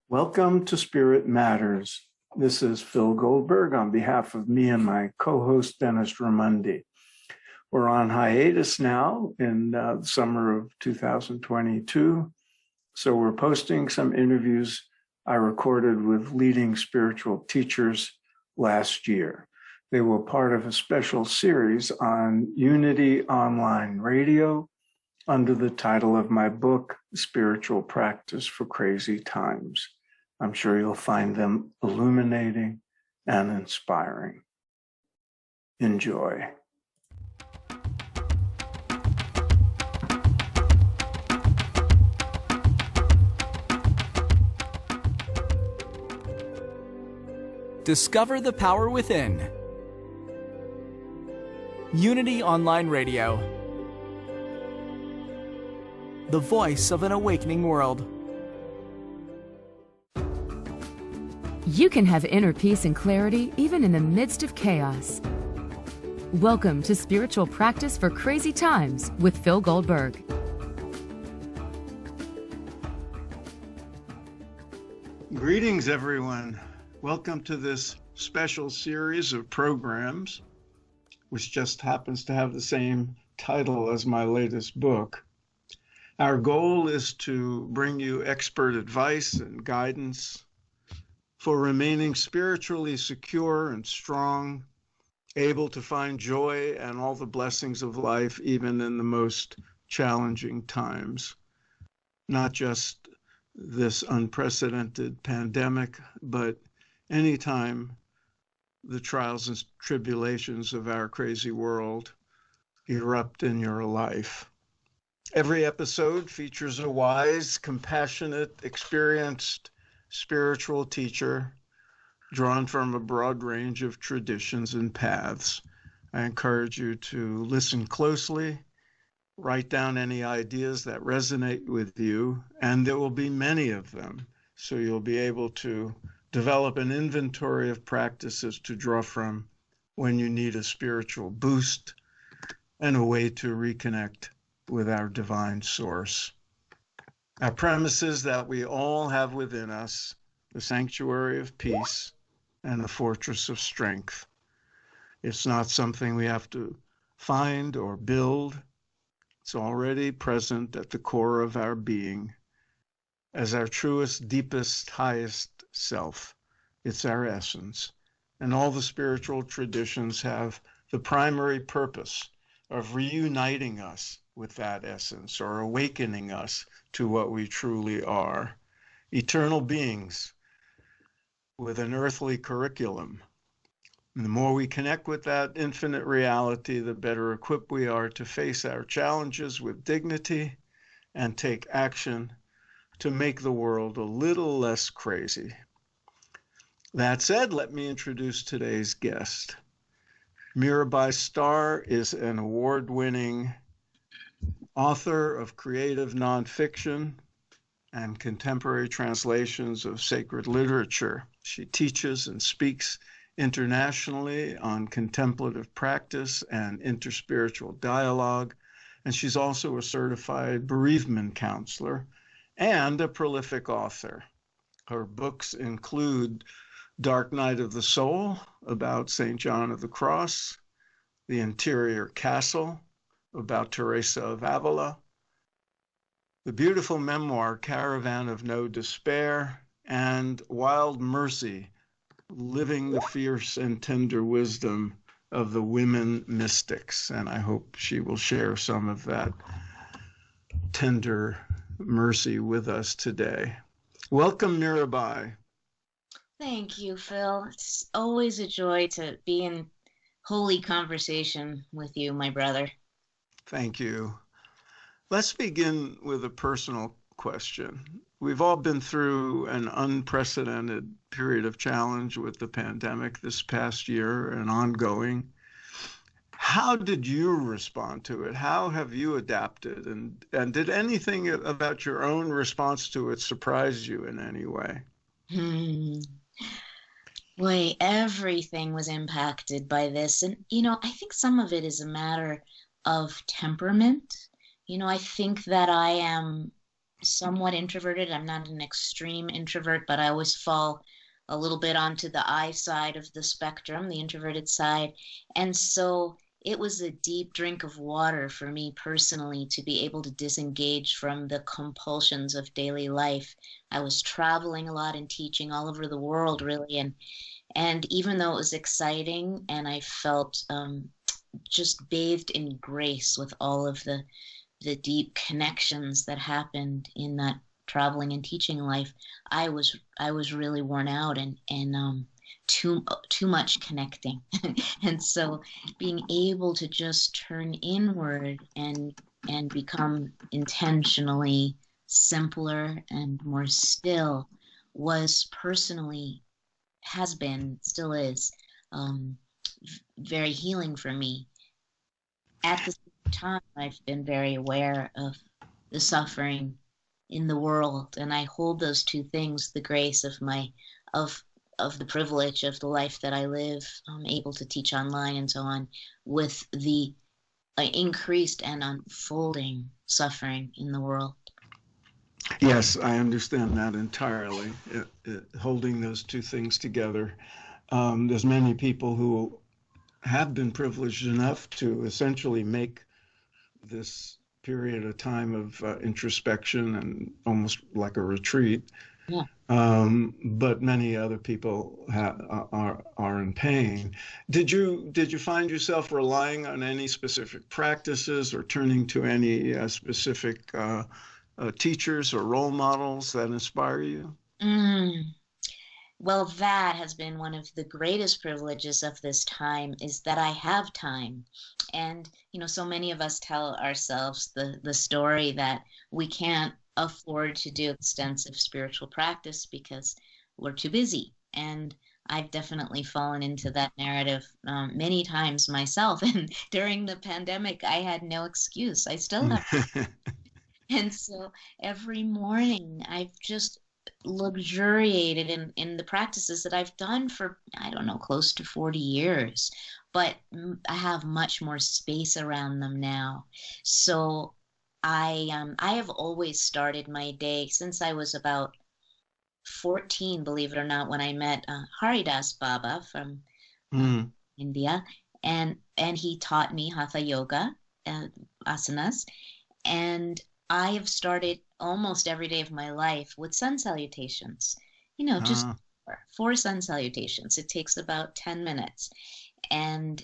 Welcome to Spirit Matters. This is Phil Goldberg on behalf of me and my co-host Dennis Ramundi. We're on hiatus now in the summer of 2022. So we're posting some interviews I recorded with leading spiritual teachers last year. They were part of a special series on Unity Online Radio under the title of my book, Spiritual Practice for Crazy Times. I'm sure you'll find them illuminating and inspiring. Enjoy. Discover the power within. Unity Online Radio. The voice of an awakening world. You can have inner peace and clarity even in the midst of chaos. Welcome to Spiritual Practice for Crazy Times with Phil Goldberg. Greetings, everyone. Welcome to this special series of programs, which just happens to have the same title as my latest book. Our goal is to bring you expert advice and guidance for remaining spiritually secure and strong, able to find joy and all the blessings of life, even in the most challenging times. Not just this unprecedented pandemic, but anytime the trials and tribulations of our crazy world erupt in your life. Every episode features a wise, compassionate, experienced spiritual teacher drawn from a broad range of traditions and paths. I encourage you to listen closely, write down any ideas that resonate with you, and there will be many of them, so you'll be able to develop an inventory of practices to draw from when you need a spiritual boost and a way to reconnect with our divine source. Our premise is that we all have within us the sanctuary of peace and the fortress of strength. It's not something we have to find or build. It's already present at the core of our being as our truest, deepest, highest self. It's our essence. And all the spiritual traditions have the primary purpose of reuniting us with that essence or awakening us to what we truly are. Eternal beings with an earthly curriculum. And the more we connect with that infinite reality, the better equipped we are to face our challenges with dignity and take action to make the world a little less crazy. That said, let me introduce today's guest. Mirabai Starr is an award-winning author of creative nonfiction and contemporary translations of sacred literature. She teaches and speaks internationally on contemplative practice and interspiritual dialogue, and she's also a certified bereavement counselor and a prolific author. Her books include Dark Night of the Soul, about St. John of the Cross, The Interior Castle, about Teresa of Avila, the beautiful memoir Caravan of No Despair, and Wild Mercy, living the fierce and tender wisdom of the women mystics. And I hope she will share some of that tender mercy with us today. Welcome, Mirabai. Thank you, Phil. It's always a joy to be in holy conversation with you, my brother. Thank you. Let's begin with a personal question. We've all been through an unprecedented period of challenge with the pandemic this past year and ongoing. How did you respond to it? How have you adapted? And did anything about your own response to it surprise you in any way? Boy, everything was impacted by this. And, I think some of it is a matter of temperament. I think that I am somewhat introverted. I'm not an extreme introvert, but I always fall a little bit onto the I side of the spectrum, the introverted side. And so it was a deep drink of water for me personally to be able to disengage from the compulsions of daily life. I was traveling a lot and teaching all over the world, really. And even though it was exciting and I felt just bathed in grace with all of the deep connections that happened in that traveling and teaching life, I was really worn out and too much connecting. And so being able to just turn inward and become intentionally simpler and more still was personally, has been, still is, very healing for me. At the same time, I've been very aware of the suffering in the world, and I hold those two things, the grace of of the privilege of the life that I live, able to teach online and so on, with the increased and unfolding suffering in the world. Yes, I understand that entirely. Holding those two things together. There's many people who have been privileged enough to essentially make this period a time of introspection and almost like a retreat. Yeah. But many other people are in pain. Did you find yourself relying on any specific practices or turning to any specific teachers or role models that inspire you? Well, that has been one of the greatest privileges of this time, is that I have time. And, so many of us tell ourselves the story that we can't afford to do extensive spiritual practice because we're too busy. And I've definitely fallen into that narrative many times myself. And during the pandemic, I had no excuse. I still have. And so every morning I've just luxuriated in the practices that I've done for, I don't know, close to 40 years, but I have much more space around them now. So I have always started my day since I was about 14, believe it or not, when I met Haridas Baba from India, and he taught me Hatha Yoga, asanas, and I have started almost every day of my life with sun salutations. Just four sun salutations. It takes about 10 minutes. And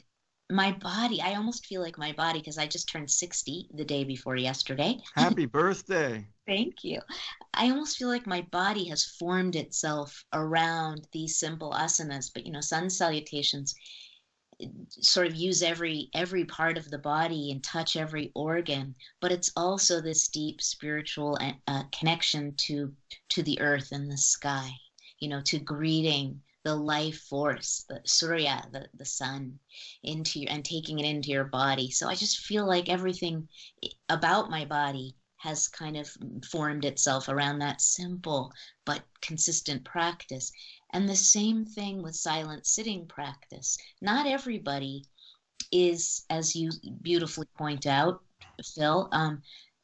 my body, I almost feel like my body, because I just turned 60 the day before yesterday. Happy birthday. Thank you. I almost feel like my body has formed itself around these simple asanas, but sun salutations sort of use every part of the body and touch every organ, but it's also this deep spiritual connection to the earth and the sky, to greeting the life force, the Surya, the sun, and taking it into your body. So I just feel like everything about my body has kind of formed itself around that simple but consistent practice. And the same thing with silent sitting practice. Not everybody is, as you beautifully point out, Phil,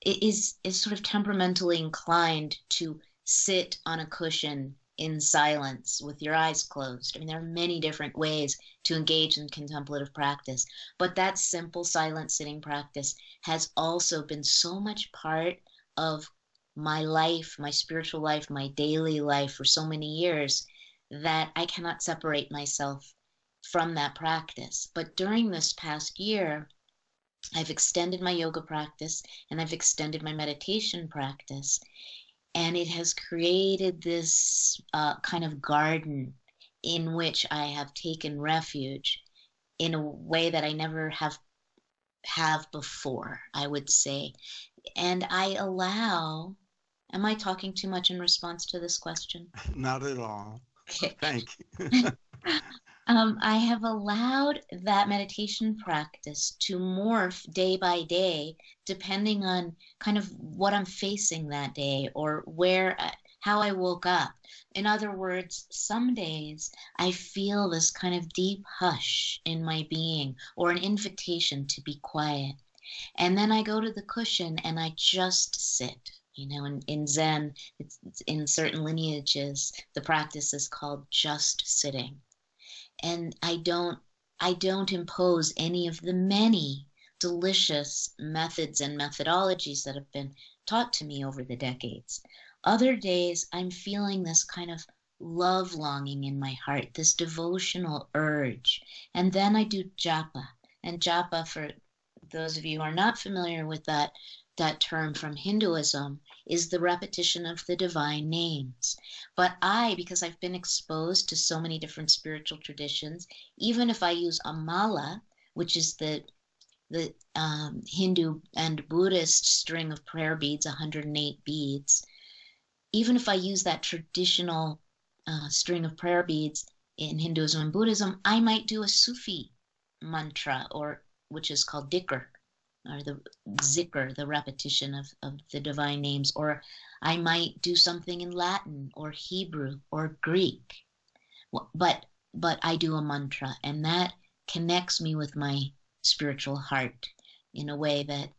is sort of temperamentally inclined to sit on a cushion in silence with your eyes closed. I mean, there are many different ways to engage in contemplative practice, but that simple silent sitting practice has also been so much part of my life, my spiritual life, my daily life for so many years that I cannot separate myself from that practice. But during this past year, I've extended my yoga practice and I've extended my meditation practice. And it has created this kind of garden in which I have taken refuge in a way that I never have before, I would say. And I allow, am I talking too much in response to this question? Not at all. Okay. Thank you. I have allowed that meditation practice to morph day by day, depending on kind of what I'm facing that day or how I woke up. In other words, some days I feel this kind of deep hush in my being or an invitation to be quiet. And then I go to the cushion and I just sit. In Zen, it's in certain lineages, the practice is called just sitting. And I don't impose any of the many delicious methods and methodologies that have been taught to me over the decades. Other days, I'm feeling this kind of love longing in my heart, this devotional urge. And then I do japa. And japa, for those of you who are not familiar with that term from Hinduism, is the repetition of the divine names. But because I've been exposed to so many different spiritual traditions, even if I use a mala, which is the Hindu and Buddhist string of prayer beads, 108 beads, even if I use that traditional string of prayer beads in Hinduism and Buddhism, I might do a Sufi mantra, which is called dhikr, or the zikr, the repetition of the divine names, or I might do something in Latin or Hebrew or Greek. But I do a mantra, and that connects me with my spiritual heart in a way that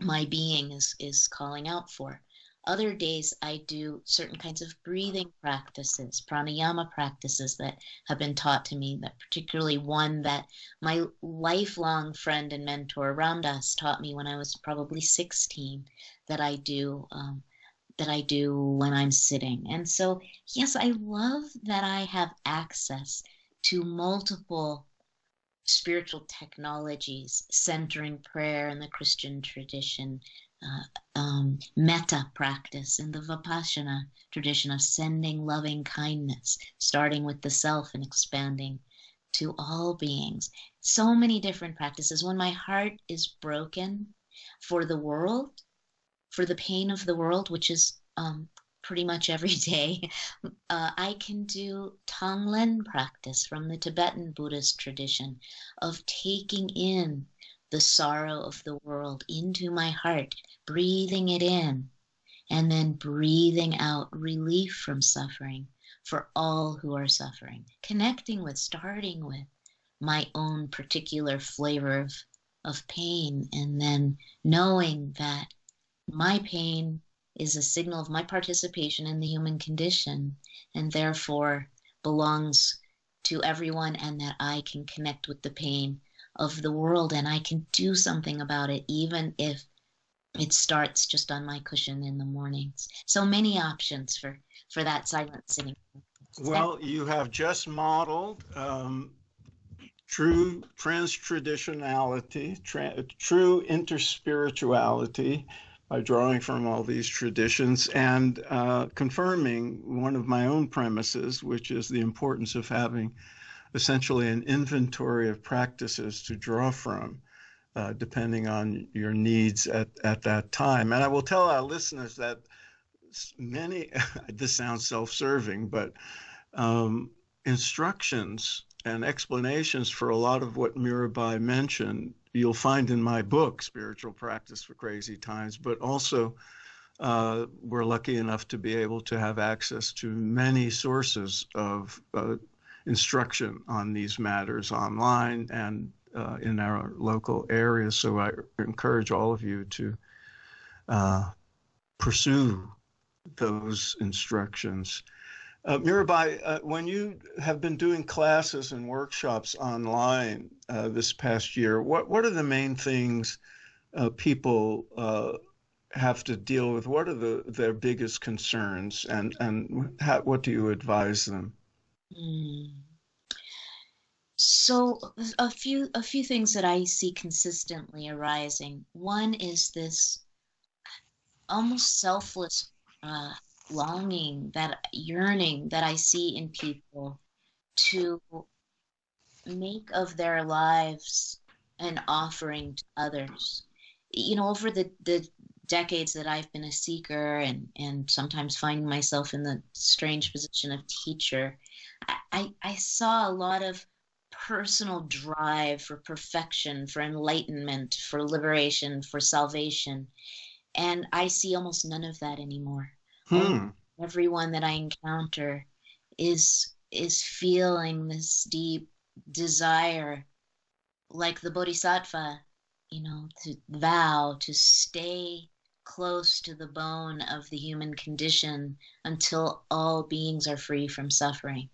my being is calling out for. Other days, I do certain kinds of breathing practices, pranayama practices that have been taught to me, that particularly one that my lifelong friend and mentor, Ramdas, taught me when I was probably 16, that I do when I'm sitting. And so, yes, I love that I have access to multiple spiritual technologies centering prayer in the Christian tradition, metta practice in the Vipassana tradition of sending loving kindness, starting with the self and expanding to all beings. So many different practices. When my heart is broken for the world, for the pain of the world, which is pretty much every day, I can do Tonglen practice from the Tibetan Buddhist tradition of taking in the sorrow of the world into my heart, breathing it in, and then breathing out relief from suffering for all who are suffering, starting with my own particular flavor of pain, and then knowing that my pain is a signal of my participation in the human condition, and therefore belongs to everyone, and that I can connect with the pain of the world, and I can do something about it, even if it starts just on my cushion in the mornings. So many options for that silent sitting. Well, you have just modeled true trans-traditionality, true interspirituality by drawing from all these traditions, and confirming one of my own premises, which is the importance of having essentially an inventory of practices to draw from, depending on your needs at that time. And I will tell our listeners that many, this sounds self-serving, but instructions and explanations for a lot of what Mirabai mentioned, you'll find in my book, Spiritual Practice for Crazy Times, but also we're lucky enough to be able to have access to many sources of instruction on these matters online and in our local areas. So I encourage all of you to pursue those instructions. Mirabai, when you have been doing classes and workshops online this past year, what are the main things people have to deal with? What are their biggest concerns, and what do you advise them? So a few things that I see consistently arising. One is this almost selfless longing, that yearning that I see in people to make of their lives an offering to others. Over the decades that I've been a seeker and sometimes finding myself in the strange position of teacher, I saw a lot of personal drive for perfection, for enlightenment, for liberation, for salvation. And I see almost none of that anymore. Everyone that I encounter is feeling this deep desire, like the Bodhisattva, to vow to stay close to the bone of the human condition until all beings are free from suffering.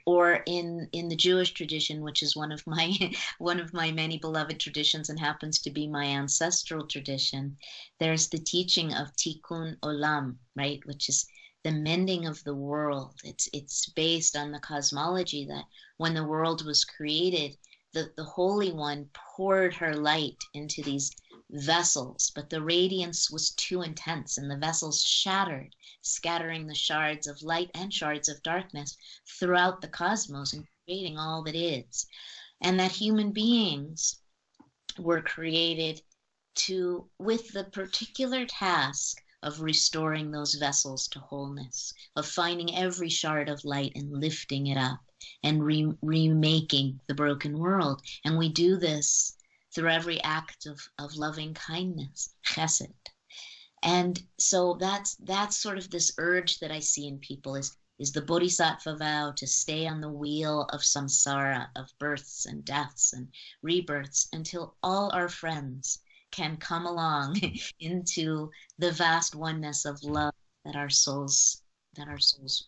Or in the Jewish tradition, which is one of my one of my many beloved traditions and happens to be my ancestral tradition, there's the teaching of tikkun olam, right, which is the mending of the world. It's based on the cosmology that when the world was created, the Holy One poured her light into these vessels, but the radiance was too intense and the vessels shattered, scattering the shards of light and shards of darkness throughout the cosmos and creating all that is. And that human beings were created with the particular task of restoring those vessels to wholeness, of finding every shard of light and lifting it up and remaking the broken world. And we do this through every act of loving kindness, chesed. And so that's sort of this urge that I see in people is the bodhisattva vow to stay on the wheel of samsara, of births and deaths and rebirths, until all our friends can come along into the vast oneness of love that our souls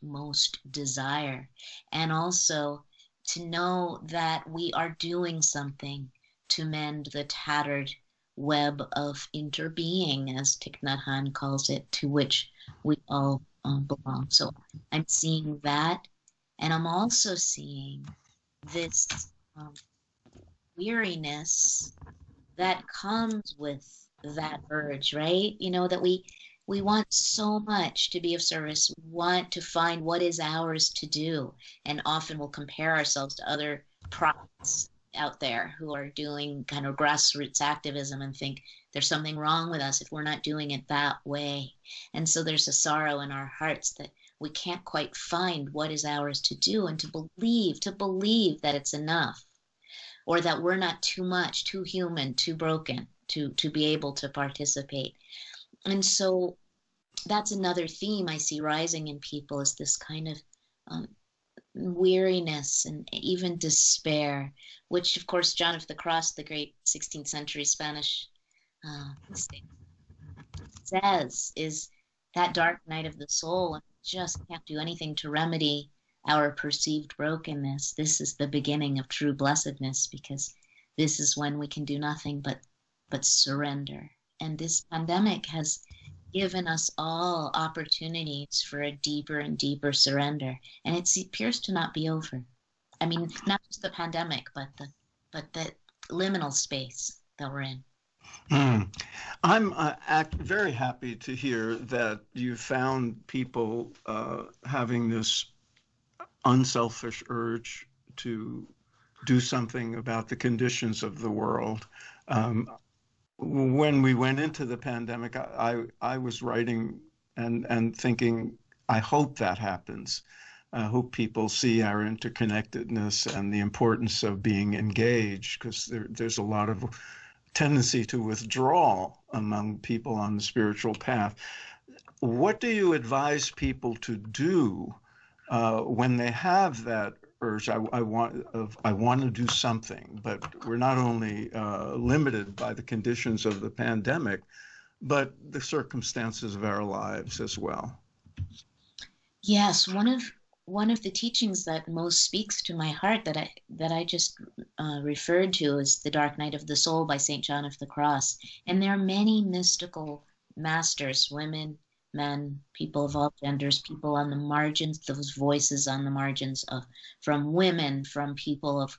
most desire. And also to know that we are doing something to mend the tattered web of interbeing, as Thich Nhat Hanh calls it, to which we all belong. So I'm seeing that, and I'm also seeing this weariness that comes with that urge, right? You know, that we want so much to be of service, want to find what is ours to do, and often we'll compare ourselves to other prophets out there who are doing kind of grassroots activism and think there's something wrong with us if we're not doing it that way. And so there's a sorrow in our hearts that we can't quite find what is ours to do, and to believe that it's enough, or that we're not too much, too human, too broken to be able to participate. And so that's another theme I see rising in people, is this kind of weariness and even despair, which of course John of the Cross, the great 16th century Spanish says is that dark night of the soul, and just can't do anything to remedy our perceived brokenness. This is the beginning of true blessedness, because this is when we can do nothing but surrender. And this pandemic has given us all opportunities for a deeper and deeper surrender, and it appears to not be over. I mean, not just the pandemic, but the liminal space that we're in. I'm very happy to hear that you found people having this unselfish urge to do something about the conditions of the world. When we went into the pandemic, I was writing and thinking, I hope that happens. I hope people see our interconnectedness and the importance of being engaged, because there's a lot of tendency to withdraw among people on the spiritual path. What do you advise people to do when they have that urge? I want to do something, but we're not only limited by the conditions of the pandemic, but the circumstances of our lives as well. Yes, one of the teachings that most speaks to my heart that I just referred to is The Dark Night of the Soul by St. John of the Cross. And there are many mystical masters, women, men, people of all genders, people on the margins, those voices on the margins from women, from people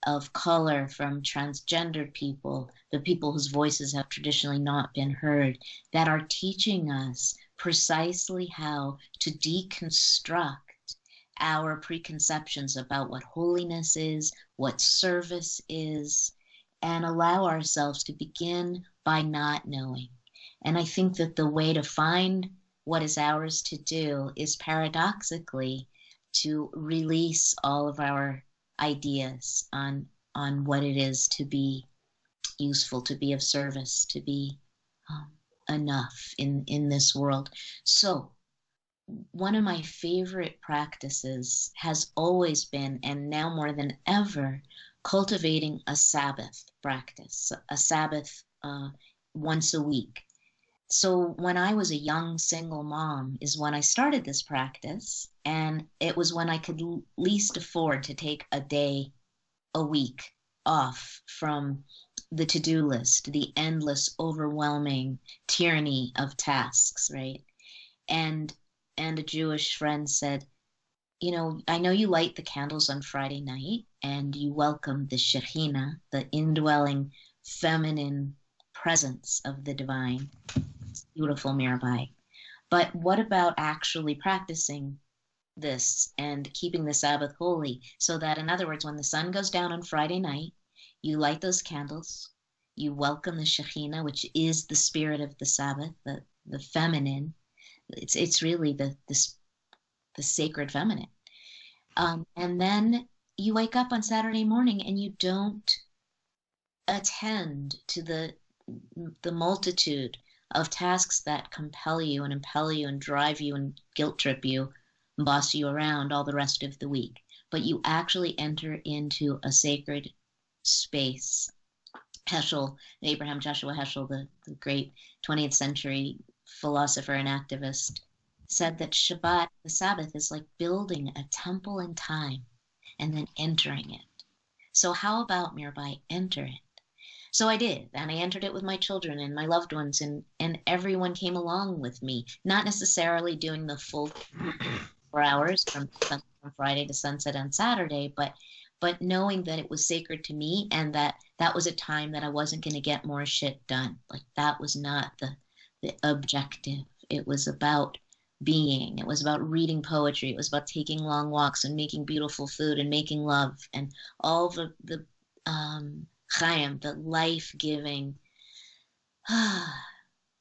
of color, from transgendered people, the people whose voices have traditionally not been heard, that are teaching us precisely how to deconstruct our preconceptions about what holiness is, what service is, and allow ourselves to begin by not knowing. And I think that the way to find what is ours to do is paradoxically to release all of our ideas on what it is to be useful, to be of service, to be enough in this world. So one of my favorite practices has always been, and now more than ever, cultivating a Sabbath practice, a Sabbath once a week. So when I was a young single mom is when I started this practice, and it was when I could least afford to take a day a week off from the to-do list, the endless, overwhelming tyranny of tasks, right? And a Jewish friend said, you know, I know you light the candles on Friday night and you welcome the Shekhinah, the indwelling feminine presence of the divine. It's beautiful, Mirabai. But what about actually practicing this and keeping the Sabbath holy so that, in other words, when the sun goes down on Friday night, you light those candles, you welcome the Shekhinah, which is the spirit of the Sabbath, the feminine. It's really the sacred feminine. And then you wake up on Saturday morning and you don't attend to the multitude of tasks that compel you and impel you and drive you and guilt trip you and boss you around all the rest of the week. But you actually enter into a sacred space. Heschel, Abraham Joshua Heschel, the great 20th century philosopher and activist, said that Shabbat, the Sabbath, is like building a temple in time and then entering it. So how about, Mirabai, enter it? So I did, and I entered it with my children and my loved ones, and everyone came along with me, not necessarily doing the full 4 hours from Friday to sunset on Saturday, but knowing that it was sacred to me and that was a time that I wasn't going to get more shit done. Like, that was not the objective. It was about being. It was about reading poetry. It was about taking long walks and making beautiful food and making love and all the Chaim, the life-giving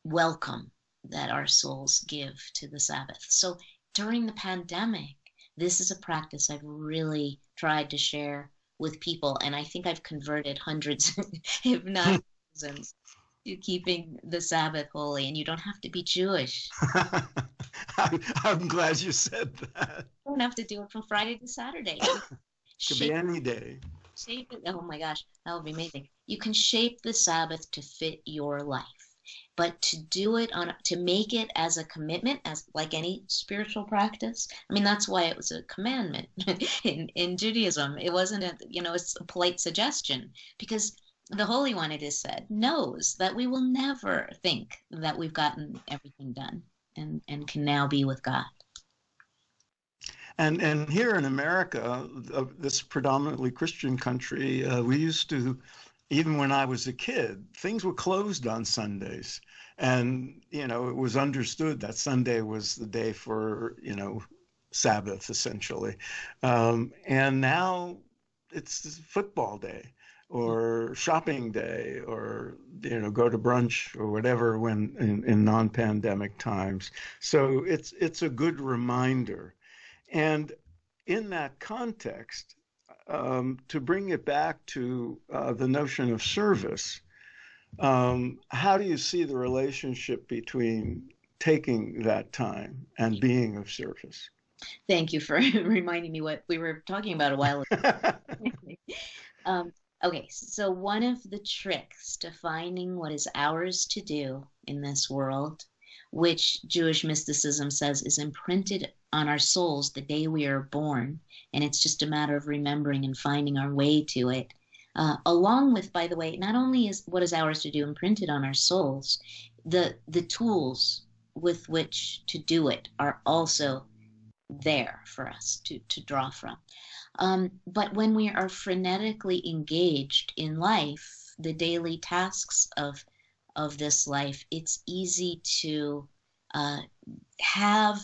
welcome that our souls give to the Sabbath. So during the pandemic, this is a practice I've really tried to share with people, and I think I've converted hundreds, if not thousands, to keeping the Sabbath holy. And you don't have to be Jewish. I'm glad you said that. You don't have to do it from Friday to Saturday. Could be any day. Shape it. Oh my gosh, that would be amazing. You can shape the Sabbath to fit your life, but to do it to make it as a commitment, as like any spiritual practice. I mean, that's why it was a commandment in Judaism. It wasn't it's a polite suggestion, because the Holy One, it is said, knows that we will never think that we've gotten everything done and can now be with God. And here in America, this predominantly Christian country, we used to, even when I was a kid, things were closed on Sundays. And, it was understood that Sunday was the day for, Sabbath, essentially. And now it's football day or shopping day or, go to brunch or whatever when in non-pandemic times. So it's a good reminder. And in that context, to bring it back to the notion of service, how do you see the relationship between taking that time and being of service? Thank you for reminding me what we were talking about a while ago. Okay, so one of the tricks to finding what is ours to do in this world, which Jewish mysticism says is imprinted on our souls the day we are born, and it's just a matter of remembering and finding our way to it. Along with, by the way, not only is what is ours to do imprinted on our souls, the tools with which to do it are also there for us to draw from. But when we are frenetically engaged in life, the daily tasks of this life, it's easy to have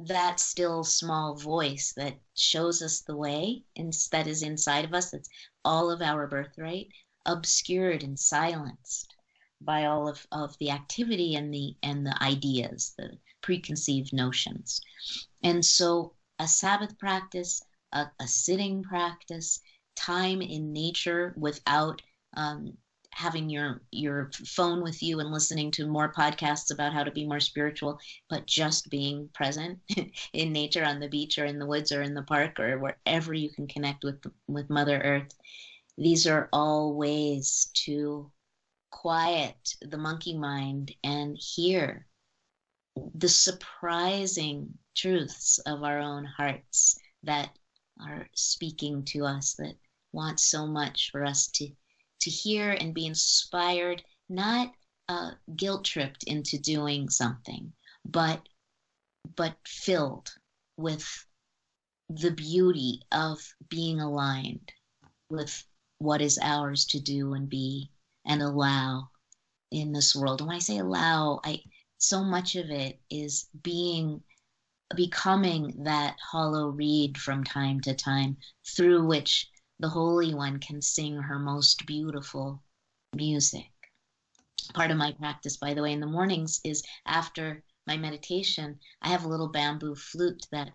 that still small voice that shows us the way, and that is inside of us, that's all of our birthright, obscured and silenced by all of the activity and the ideas, the preconceived notions. And so a Sabbath practice, a sitting practice, time in nature without having your phone with you and listening to more podcasts about how to be more spiritual, but just being present in nature, on the beach or in the woods or in the park or wherever you can connect with Mother Earth. These are all ways to quiet the monkey mind and hear the surprising truths of our own hearts that are speaking to us, that want so much for us to hear and be inspired, not guilt tripped into doing something, but filled with the beauty of being aligned with what is ours to do and be and allow in this world. And when I say allow, so much of it is becoming that hollow reed from time to time through which the Holy One can sing her most beautiful music. Part of my practice, by the way, in the mornings is after my meditation, I have a little bamboo flute that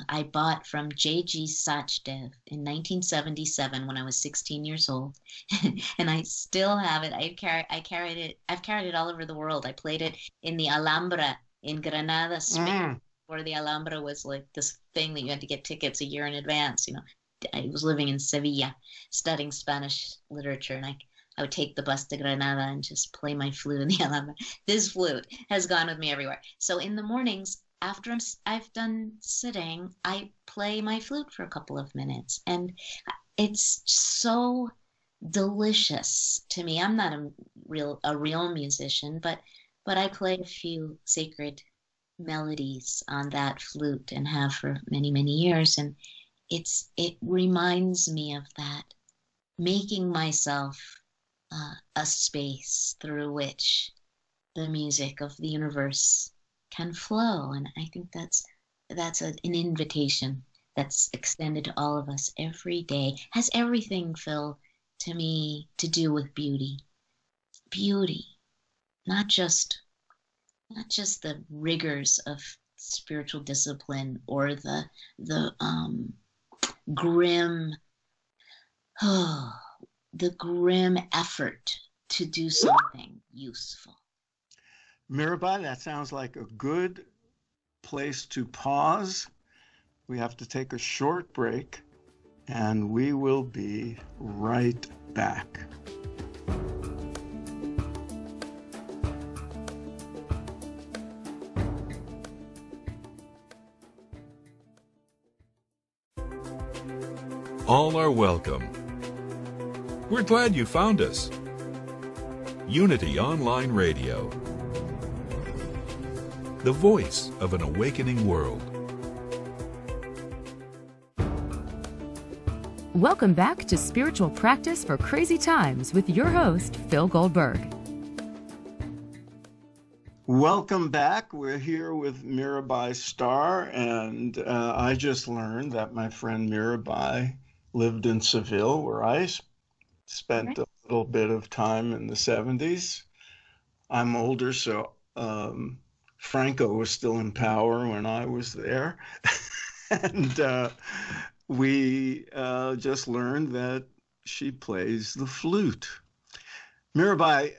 I bought from J.G. Sachdev in 1977 when I was 16 years old, and I still have it. I've carried it all over the world. I played it in the Alhambra in Granada, Spain, where the Alhambra was like this thing that you had to get tickets a year in advance. I was living in Sevilla, studying Spanish literature, and I would take the bus to Granada and just play my flute in the Alhambra. This flute has gone with me everywhere. So in the mornings, after I've done sitting, I play my flute for a couple of minutes, and it's so delicious to me. I'm not a real musician, but I play a few sacred melodies on that flute and have for many, many years, and it reminds me of that, making myself a space through which the music of the universe can flow. And I think that's an invitation that's extended to all of us every day. Has everything, Phil, to me, to do with beauty. Beauty, not just the rigors of spiritual discipline or the grim effort to do something useful. Mirabai, that sounds like a good place to pause. We have to take a short break, and we will be right back. All are welcome. We're glad you found us. Unity Online Radio, the voice of an awakening world. Welcome back to Spiritual Practice for Crazy Times with your host, Phil Goldberg. Welcome back. We're here with Mirabai Starr, and I just learned that my friend Mirabai lived in Seville, where I spent a little bit of time in the 70s. I'm older, so Franco was still in power when I was there. And we just learned that she plays the flute. Mirabai,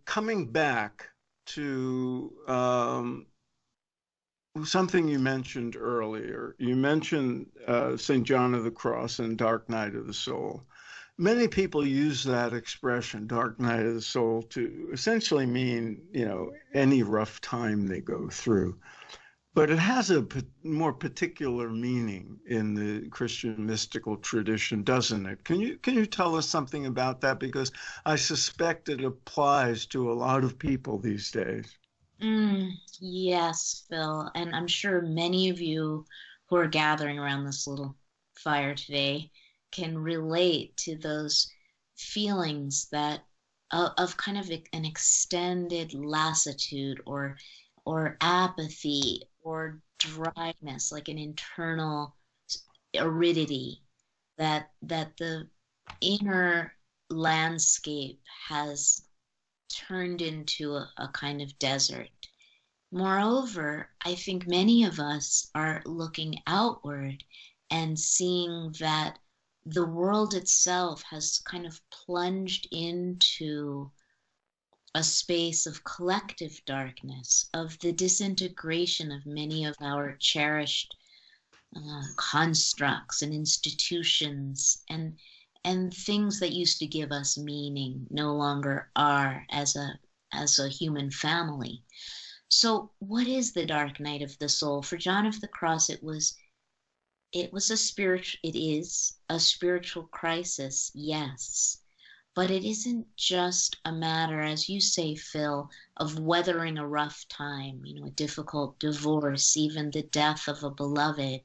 coming back to something you mentioned earlier. You mentioned St. John of the Cross and Dark Night of the Soul. Many people use that expression, Dark Night of the Soul, to essentially mean, any rough time they go through. But it has a more particular meaning in the Christian mystical tradition, doesn't it? Can you tell us something about that? Because I suspect it applies to a lot of people these days. Yes, Phil. And I'm sure many of you who are gathering around this little fire today can relate to those feelings that of kind of an extended lassitude or apathy or dryness, like an internal aridity that the inner landscape has turned into a kind of desert. Moreover, I think many of us are looking outward and seeing that the world itself has kind of plunged into a space of collective darkness, of the disintegration of many of our cherished constructs and institutions, and and things that used to give us meaning no longer are as a human family. So what is the dark night of the soul? For John of the Cross, it is a spiritual crisis, yes. But it isn't just a matter, as you say, Phil, of weathering a rough time, a difficult divorce, even the death of a beloved,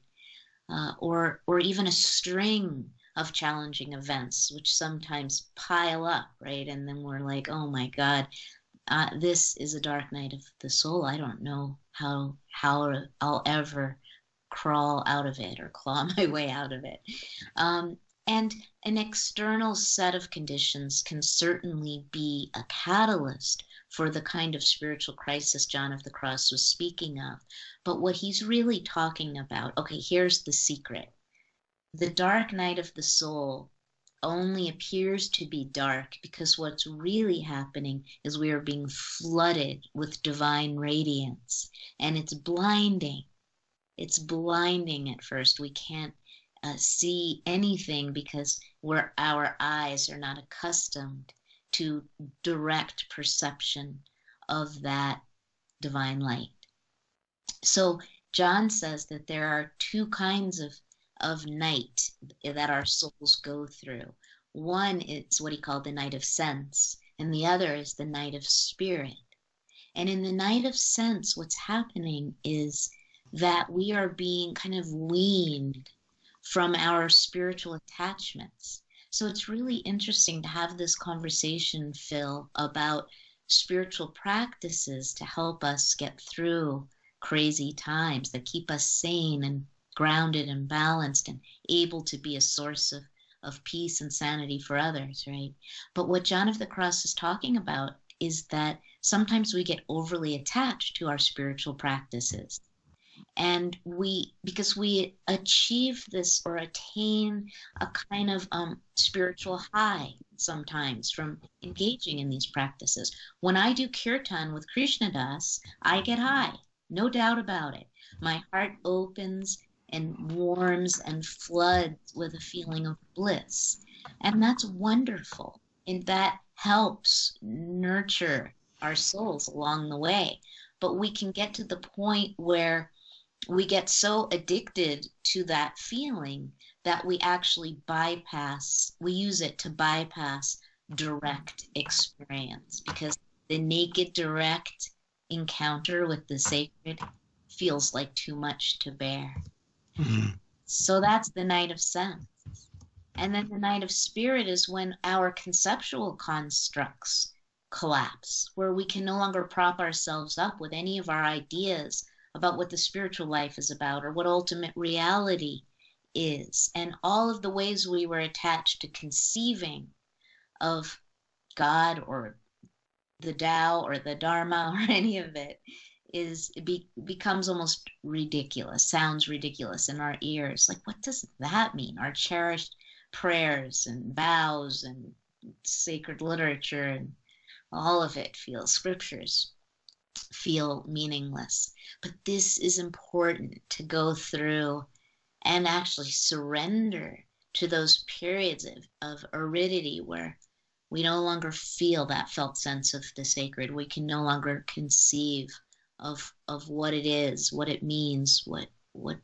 or even a string of challenging events, which sometimes pile up, right? And then we're like, oh my God, this is a dark night of the soul. I don't know how I'll ever crawl out of it or claw my way out of it. And an external set of conditions can certainly be a catalyst for the kind of spiritual crisis John of the Cross was speaking of. But what he's really talking about, okay, here's the secret. The dark night of the soul only appears to be dark because what's really happening is we are being flooded with divine radiance, and it's blinding. It's blinding at first. We can't see anything because our eyes are not accustomed to direct perception of that divine light. So John says that there are two kinds of night that our souls go through. One is what he called the night of sense, and the other is the night of spirit. And in the night of sense, what's happening is that we are being kind of weaned from our spiritual attachments. So it's really interesting to have this conversation, Phil, about spiritual practices to help us get through crazy times, that keep us sane and grounded and balanced and able to be a source of peace and sanity for others, right? But what John of the Cross is talking about is that sometimes we get overly attached to our spiritual practices. And because we achieve this or attain a kind of spiritual high sometimes from engaging in these practices. When I do kirtan with Krishnadas, I get high, no doubt about it. My heart opens and warms and floods with a feeling of bliss. And that's wonderful. And that helps nurture our souls along the way. But we can get to the point where we get so addicted to that feeling that we actually we use it to bypass direct experience, because the naked direct encounter with the sacred feels like too much to bear. Mm-hmm. So that's the night of sense. And then the night of spirit is when our conceptual constructs collapse, where we can no longer prop ourselves up with any of our ideas about what the spiritual life is about or what ultimate reality is. And all of the ways we were attached to conceiving of God or the Tao or the Dharma or any of it becomes almost ridiculous, sounds ridiculous in our ears. Like, what does that mean? Our cherished prayers and vows and sacred literature and all of it scriptures feel meaningless. But this is important to go through and actually surrender to those periods of aridity where we no longer feel that felt sense of the sacred. We can no longer conceive of what it is, what it means, what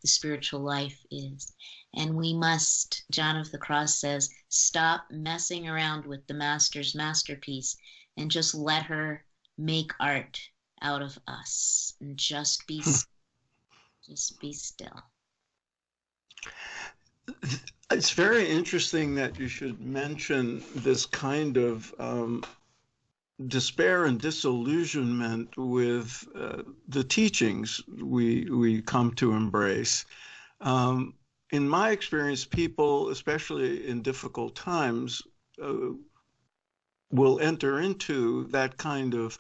the spiritual life is. And we must, John of the Cross says, stop messing around with the Master's masterpiece and just let her make art out of us and just be still. It's very interesting that you should mention this kind of despair and disillusionment with the teachings we come to embrace. In my experience, people, especially in difficult times, will enter into that kind of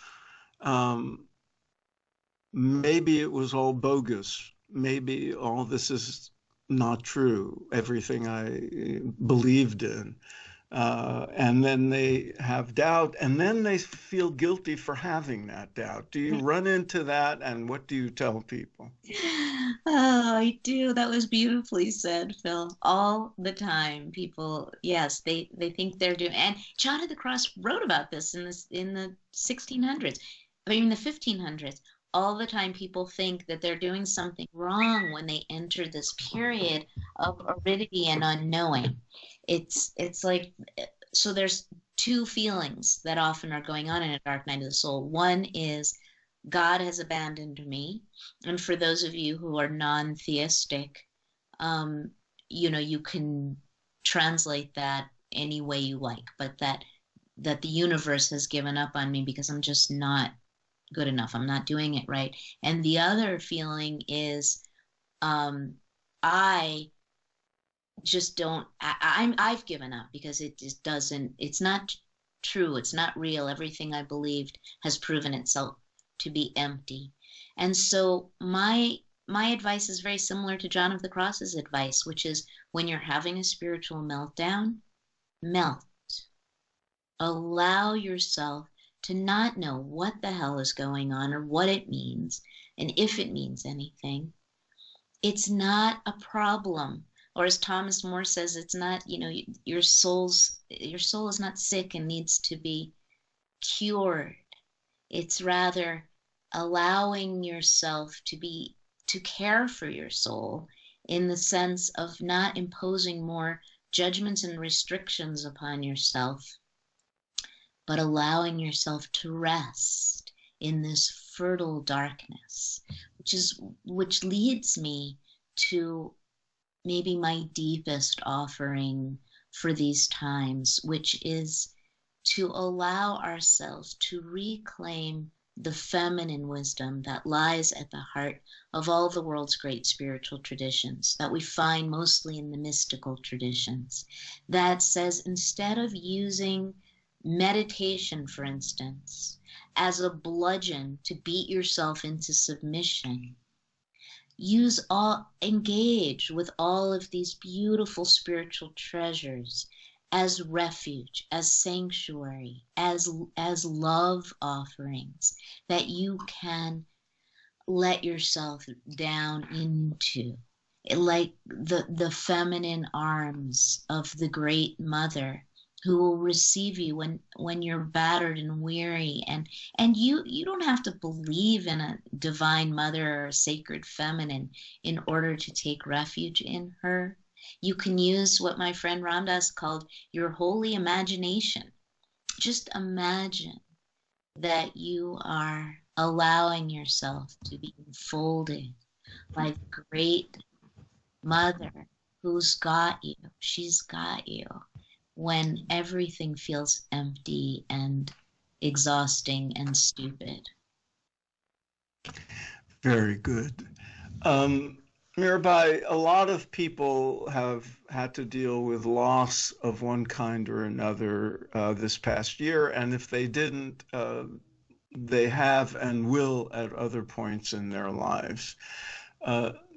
maybe it was all bogus. Maybe all this is not true, everything I believed in. and then they have doubt, and then they feel guilty for having that doubt. Do you run into that, and what do you tell people? Oh, I do. That was beautifully said, Phil. All the time, people, yes, they think they're doing. And John of the Cross wrote about this in the 1600s, I mean the 1500s. All the time, people think that they're doing something wrong when they enter this period of aridity and unknowing. It's like, so there's two feelings that often are going on in a dark night of the soul. One is God has abandoned me. And for those of you who are non-theistic, you can translate that any way you like, but that the universe has given up on me because I'm just not good enough. I'm not doing it right. And the other feeling is I just don't, I've given up because it just doesn't, it's not true. It's not real. Everything I believed has proven itself to be empty. And so my advice is very similar to John of the Cross's advice, which is when you're having a spiritual meltdown, melt. Allow yourself to not know what the hell is going on or what it means, and if it means anything. It's not a problem. Or as Thomas More says, it's not, your soul is not sick and needs to be cured. It's rather allowing yourself to care for your soul in the sense of not imposing more judgments and restrictions upon yourself, but allowing yourself to rest in this fertile darkness, which leads me to maybe my deepest offering for these times, which is to allow ourselves to reclaim the feminine wisdom that lies at the heart of all the world's great spiritual traditions that we find mostly in the mystical traditions, that says instead of using meditation, for instance, as a bludgeon to beat yourself into submission, engage with all of these beautiful spiritual treasures as refuge, as sanctuary, as love offerings that you can let yourself down into, like the feminine arms of the Great Mother, who will receive you when you're battered and weary. And you don't have to believe in a divine mother or a sacred feminine in order to take refuge in her. You can use what my friend Ramdas called your holy imagination. Just imagine that you are allowing yourself to be enfolded by the Great Mother who's got you. She's got you when everything feels empty and exhausting and stupid. Very good. Mirabai, a lot of people have had to deal with loss of one kind or another this past year, and if they didn't, they have and will at other points in their lives.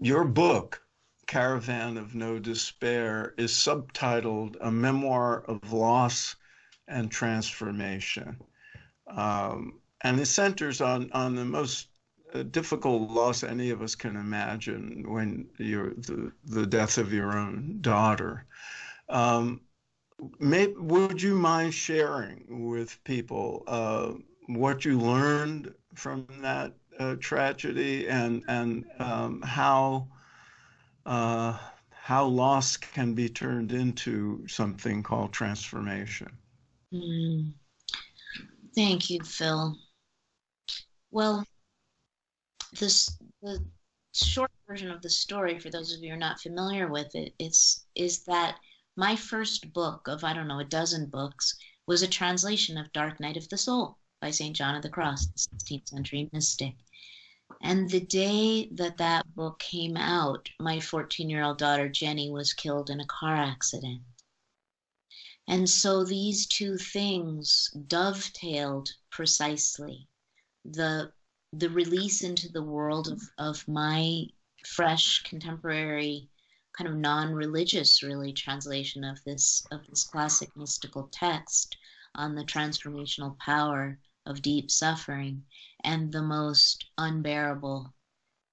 Your book, Caravan of No Despair, is subtitled A Memoir of Loss and Transformation. And it centers on the most difficult loss any of us can imagine, when the death of your own daughter. Would you mind sharing with people what you learned from that tragedy and how loss can be turned into something called transformation? Thank you, Phil. Well, the short version of the story, for those of you who are not familiar with it, is that my first book of, I don't know, a dozen books was a translation of Dark Night of the Soul by St. John of the Cross, the 16th century mystic. And the day that book came out, my 14-year-old daughter Jenny was killed in a car accident. And so these two things dovetailed precisely. The release into the world of my fresh contemporary kind of non-religious, really, translation of this classic mystical text on the transformational power of deep suffering and the most unbearable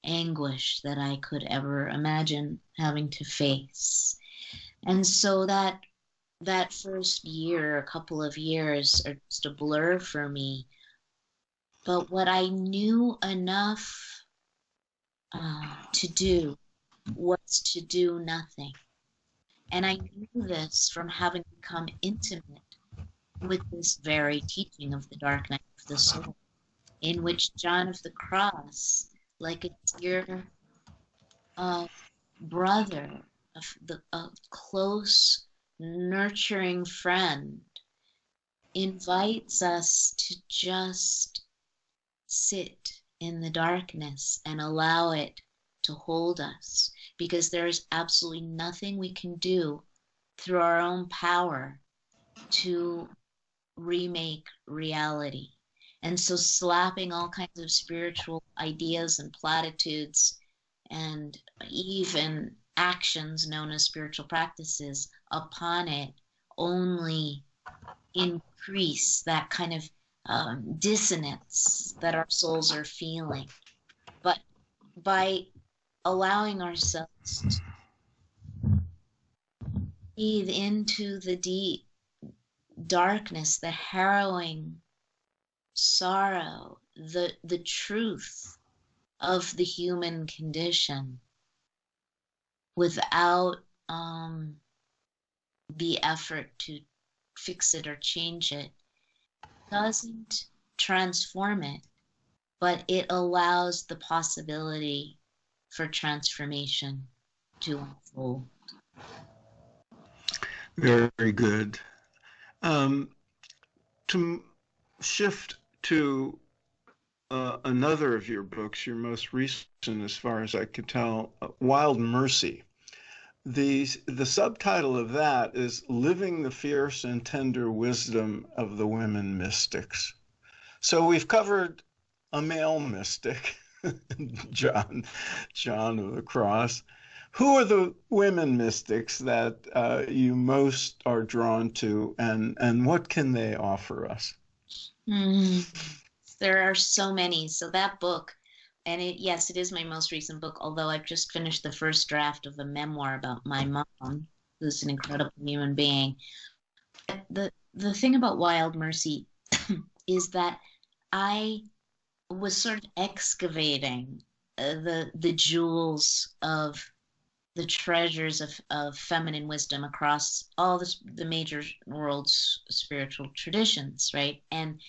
anguish that I could ever imagine having to face. And so that first year, a couple of years, are just a blur for me. But what I knew enough to do was to do nothing. And I knew this from having become intimate with this very teaching of the dark night of the soul, in which John of the Cross, like a dear brother, a close, nurturing friend, invites us to just sit in the darkness and allow it to hold us, because there is absolutely nothing we can do through our own power to remake reality. And so slapping all kinds of spiritual ideas and platitudes and even actions known as spiritual practices upon it only increase that kind of dissonance that our souls are feeling. But by allowing ourselves to breathe into the deep darkness, the harrowing sorrow, the truth of the human condition, without the effort to fix it or change it, doesn't transform it, but it allows the possibility for transformation to unfold. Very good. To shift to another of your books, your most recent, as far as I can tell, Wild Mercy. The subtitle of that is Living the Fierce and Tender Wisdom of the Women Mystics. So we've covered a male mystic, John of the Cross. Who are the women mystics that you most are drawn to, and what can they offer us? There are so many. So that book, and yes, it is my most recent book, although I've just finished the first draft of a memoir about my mom, who's an incredible human being. The thing about Wild Mercy is that I was sort of excavating the jewels of the treasures of feminine wisdom across all the major world's spiritual traditions, right? And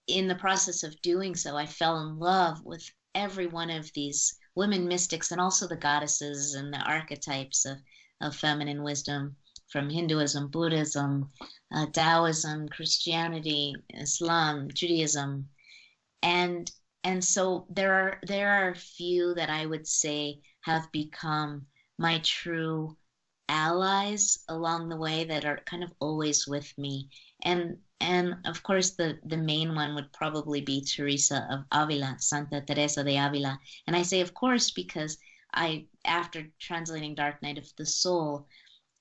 in the process of doing so, I fell in love with every one of these women mystics, and also the goddesses and the archetypes of feminine wisdom from Hinduism, Buddhism, Taoism, Christianity, Islam, Judaism. And so there are a few that I would say have become my true allies along the way, that are kind of always with me. And of course, the main one would probably be Teresa of Avila, Santa Teresa de Avila. And I say, of course, because after translating Dark Night of the Soul,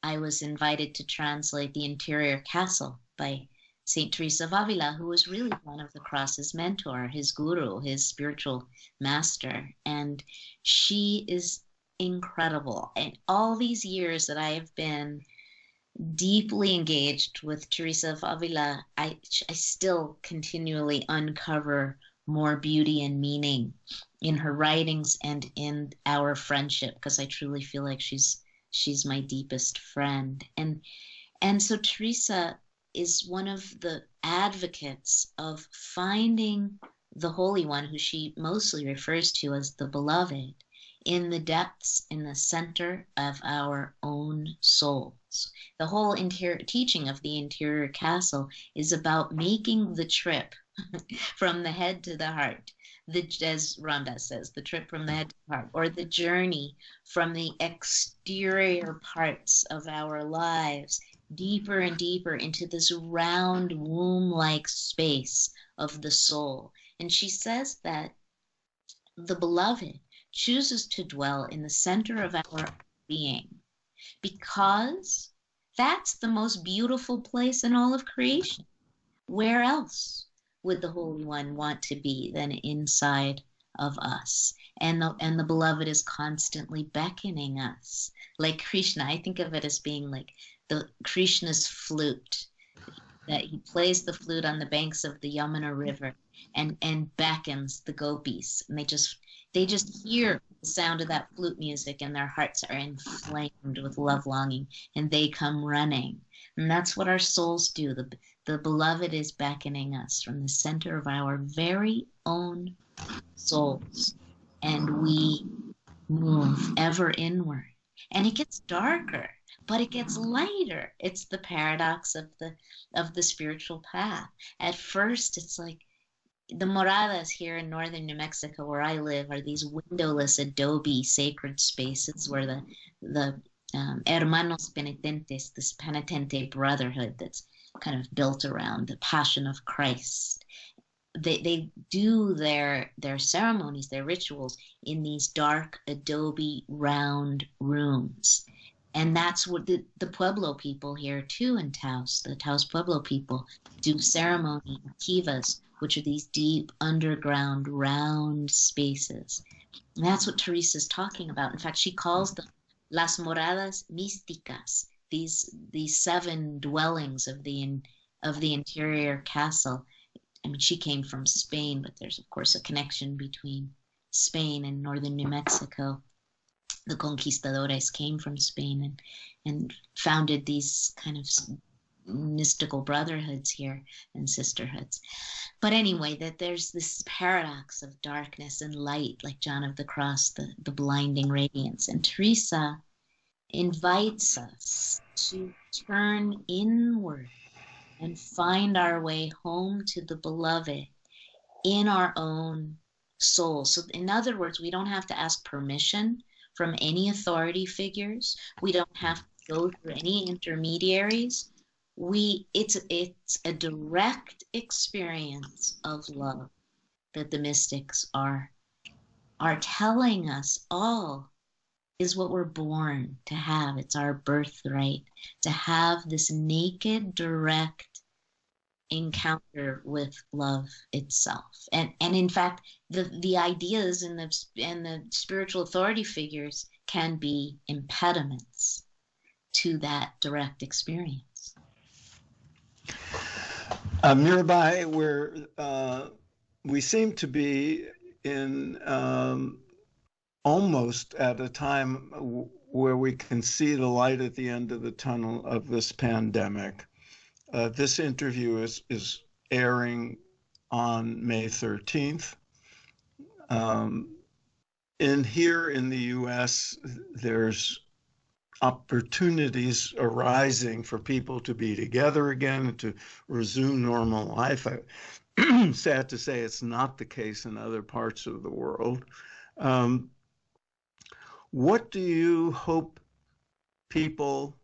I was invited to translate The Interior Castle by Saint Teresa of Avila, who was really John of the Cross's mentor, his guru, his spiritual master. And she is incredible. And all these years that I have been deeply engaged with Teresa of Avila, I still continually uncover more beauty and meaning in her writings and in our friendship, because I truly feel like she's my deepest friend. And so Teresa is one of the advocates of finding the Holy One, who she mostly refers to as the Beloved, in the depths, in the center of our own souls. The whole interior teaching of the Interior Castle is about making the trip from the head to the heart, as Ram Dass says, the trip from the head to the heart, or the journey from the exterior parts of our lives deeper and deeper into this round womb-like space of the soul. And she says that the Beloved chooses to dwell in the center of our being, because that's the most beautiful place in all of creation. Where else would the Holy One want to be than inside of us? And the Beloved is constantly beckoning us. Like Krishna, I think of it as being like the Krishna's flute, that he plays the flute on the banks of the Yamuna River and beckons the gopis. And they just hear the sound of that flute music and their hearts are inflamed with love longing and they come running. And that's what our souls do. The Beloved is beckoning us from the center of our very own souls. And we move ever inward. And it gets darker, but it gets lighter. It's the paradox of the spiritual path. At first, it's like the moradas here in northern New Mexico, where I live, are these windowless adobe sacred spaces where the hermanos penitentes, this penitente brotherhood that's kind of built around the Passion of Christ. They do their ceremonies, their rituals in these dark adobe round rooms. And that's what the Pueblo people here too in Taos, the Taos Pueblo people, do ceremony kivas, which are these deep underground round spaces. And that's what Teresa's talking about. In fact, she calls them las moradas místicas, these 7 dwellings of the interior castle. I mean, she came from Spain, but there's of course a connection between Spain and northern New Mexico. The conquistadores came from Spain and founded these kind of mystical brotherhoods here and sisterhoods. But anyway, that there's this paradox of darkness and light, like John of the Cross, the blinding radiance. And Teresa invites us to turn inward and find our way home to the Beloved in our own soul. So in other words, we don't have to ask permission from any authority figures. We don't have to go through any intermediaries. It's a direct experience of love that the mystics are telling us all is what we're born to have. It's our birthright to have this naked, direct encounter with love itself. And in fact, the ideas and the spiritual authority figures can be impediments to that direct experience. Mirabai, we seem to be in almost at a time where we can see the light at the end of the tunnel of this pandemic. This interview is airing on May 13th. Here in the US, there's opportunities arising for people to be together again, to resume normal life. Sad to say, it's not the case in other parts of the world. What do you hope people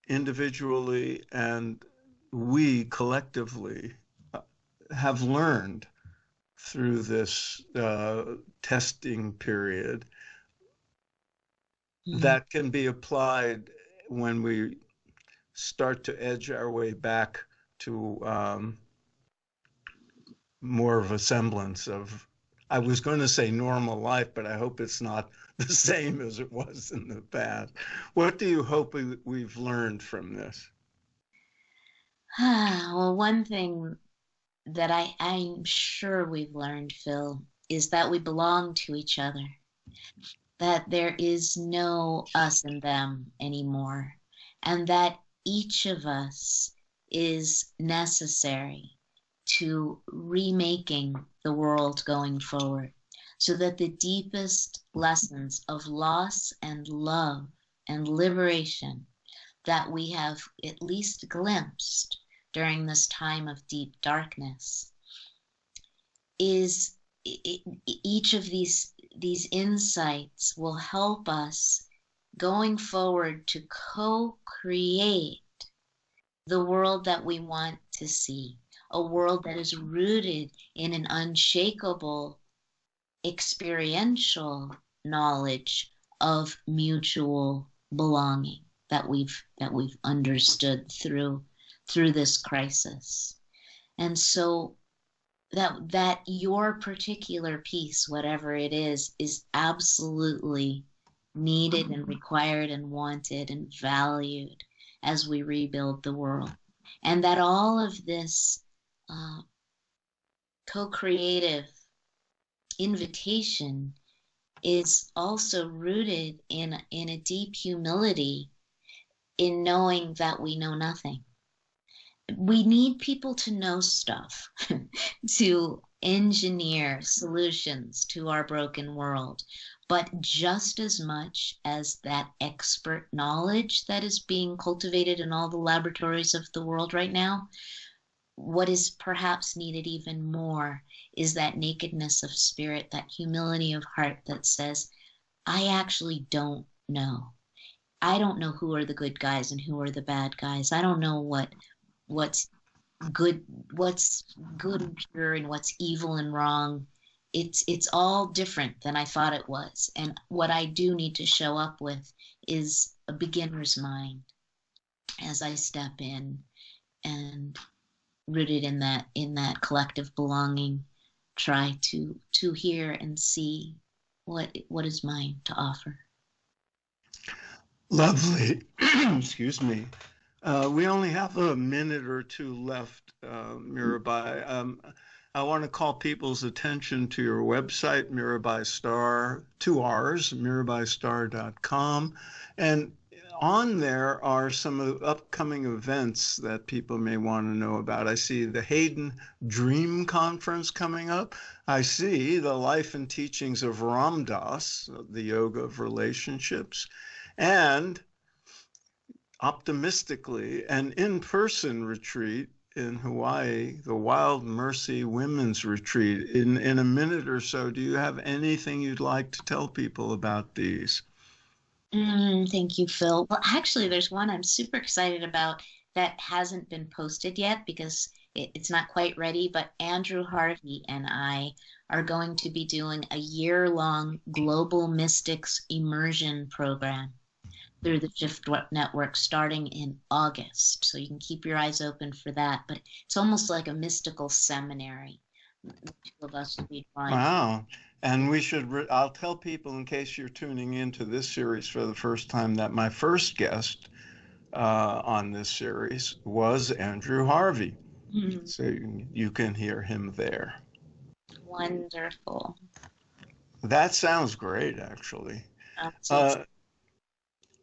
individually and we collectively have learned through this testing period that can be applied when we start to edge our way back to more of a semblance of, I was going to say normal life, but I hope it's not the same as it was in the past. What do you hope we've learned from this? Well, one thing that I'm sure we've learned, Phil, is that we belong to each other, that there is no us and them anymore, and that each of us is necessary to remaking the world going forward, so that the deepest lessons of loss and love and liberation that we have at least glimpsed during this time of deep darkness is each of these insights will help us going forward to co-create the world that we want to see, a world that is rooted in an unshakable experiential knowledge of mutual belonging that we've understood through this crisis. And so that your particular piece, whatever it is absolutely needed and required and wanted and valued as we rebuild the world. And that all of this co-creative invitation is also rooted in a deep humility in knowing that we know nothing. We need people to know stuff to engineer solutions to our broken world. But just as much as that expert knowledge that is being cultivated in all the laboratories of the world right now, what is perhaps needed even more is that nakedness of spirit, that humility of heart that says, I actually don't know. I don't know who are the good guys and who are the bad guys. I don't know what's good and pure and what's evil and wrong. It's all different than I thought it was. And what I do need to show up with is a beginner's mind as I step in, and rooted in that collective belonging, try to hear and see what is mine to offer. Lovely. Excuse me. We only have a minute or two left, Mirabai. I want to call people's attention to your website, Mirabai Starr, 2 R's, mirabaistarr.com. And on there are some of the upcoming events that people may want to know about. I see the Hayden Dream Conference coming up. I see the life and teachings of Ram Dass, the yoga of relationships, and optimistically, an in-person retreat in Hawaii, the Wild Mercy Women's Retreat. In a minute or so, do you have anything you'd like to tell people about these? Thank you, Phil. Well, actually, there's one I'm super excited about that hasn't been posted yet because it's not quite ready, but Andrew Harvey and I are going to be doing a year-long Global Mystics Immersion program through the Shift Network starting in August. So you can keep your eyes open for that. But it's almost like a mystical seminary. The 2 of us will be trying. Wow. And we should, I'll tell people in case you're tuning into this series for the first time that my first guest on this series was Andrew Harvey. Mm-hmm. So you can hear him there. Wonderful. That sounds great, actually.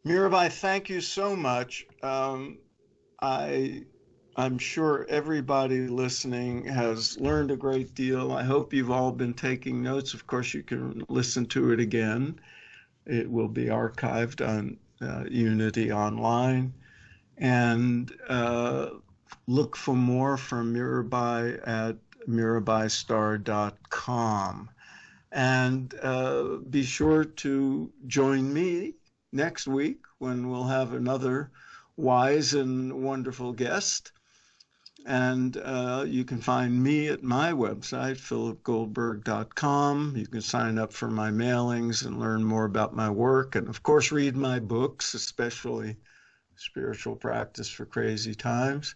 Mirabai, thank you so much. I'm sure everybody listening has learned a great deal. I hope you've all been taking notes. Of course, you can listen to it again. It will be archived on Unity Online. And look for more from Mirabai at mirabaistarr.com. And be sure to join me next week when we'll have another wise and wonderful guest. And you can find me at my website, philipgoldberg.com. You can sign up for my mailings and learn more about my work. And of course, read my books, especially Spiritual Practice for Crazy Times.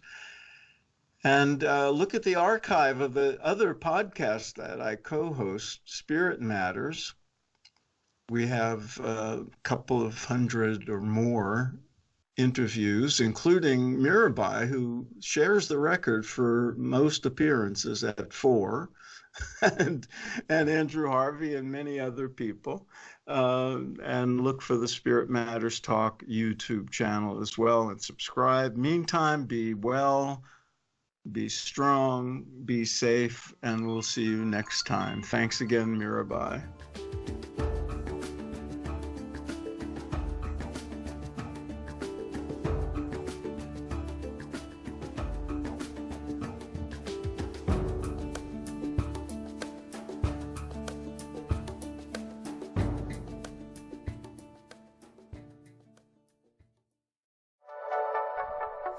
And look at the archive of the other podcasts that I co-host, Spirit Matters. We have a couple of hundred or more interviews, including Mirabai, who shares the record for most appearances at 4, and Andrew Harvey and many other people. And look for the Spirit Matters Talk YouTube channel as well and subscribe. Meantime, be well, be strong, be safe, and we'll see you next time. Thanks again, Mirabai.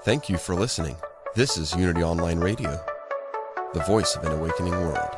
Thank you for listening. This is Unity Online Radio, the voice of an awakening world.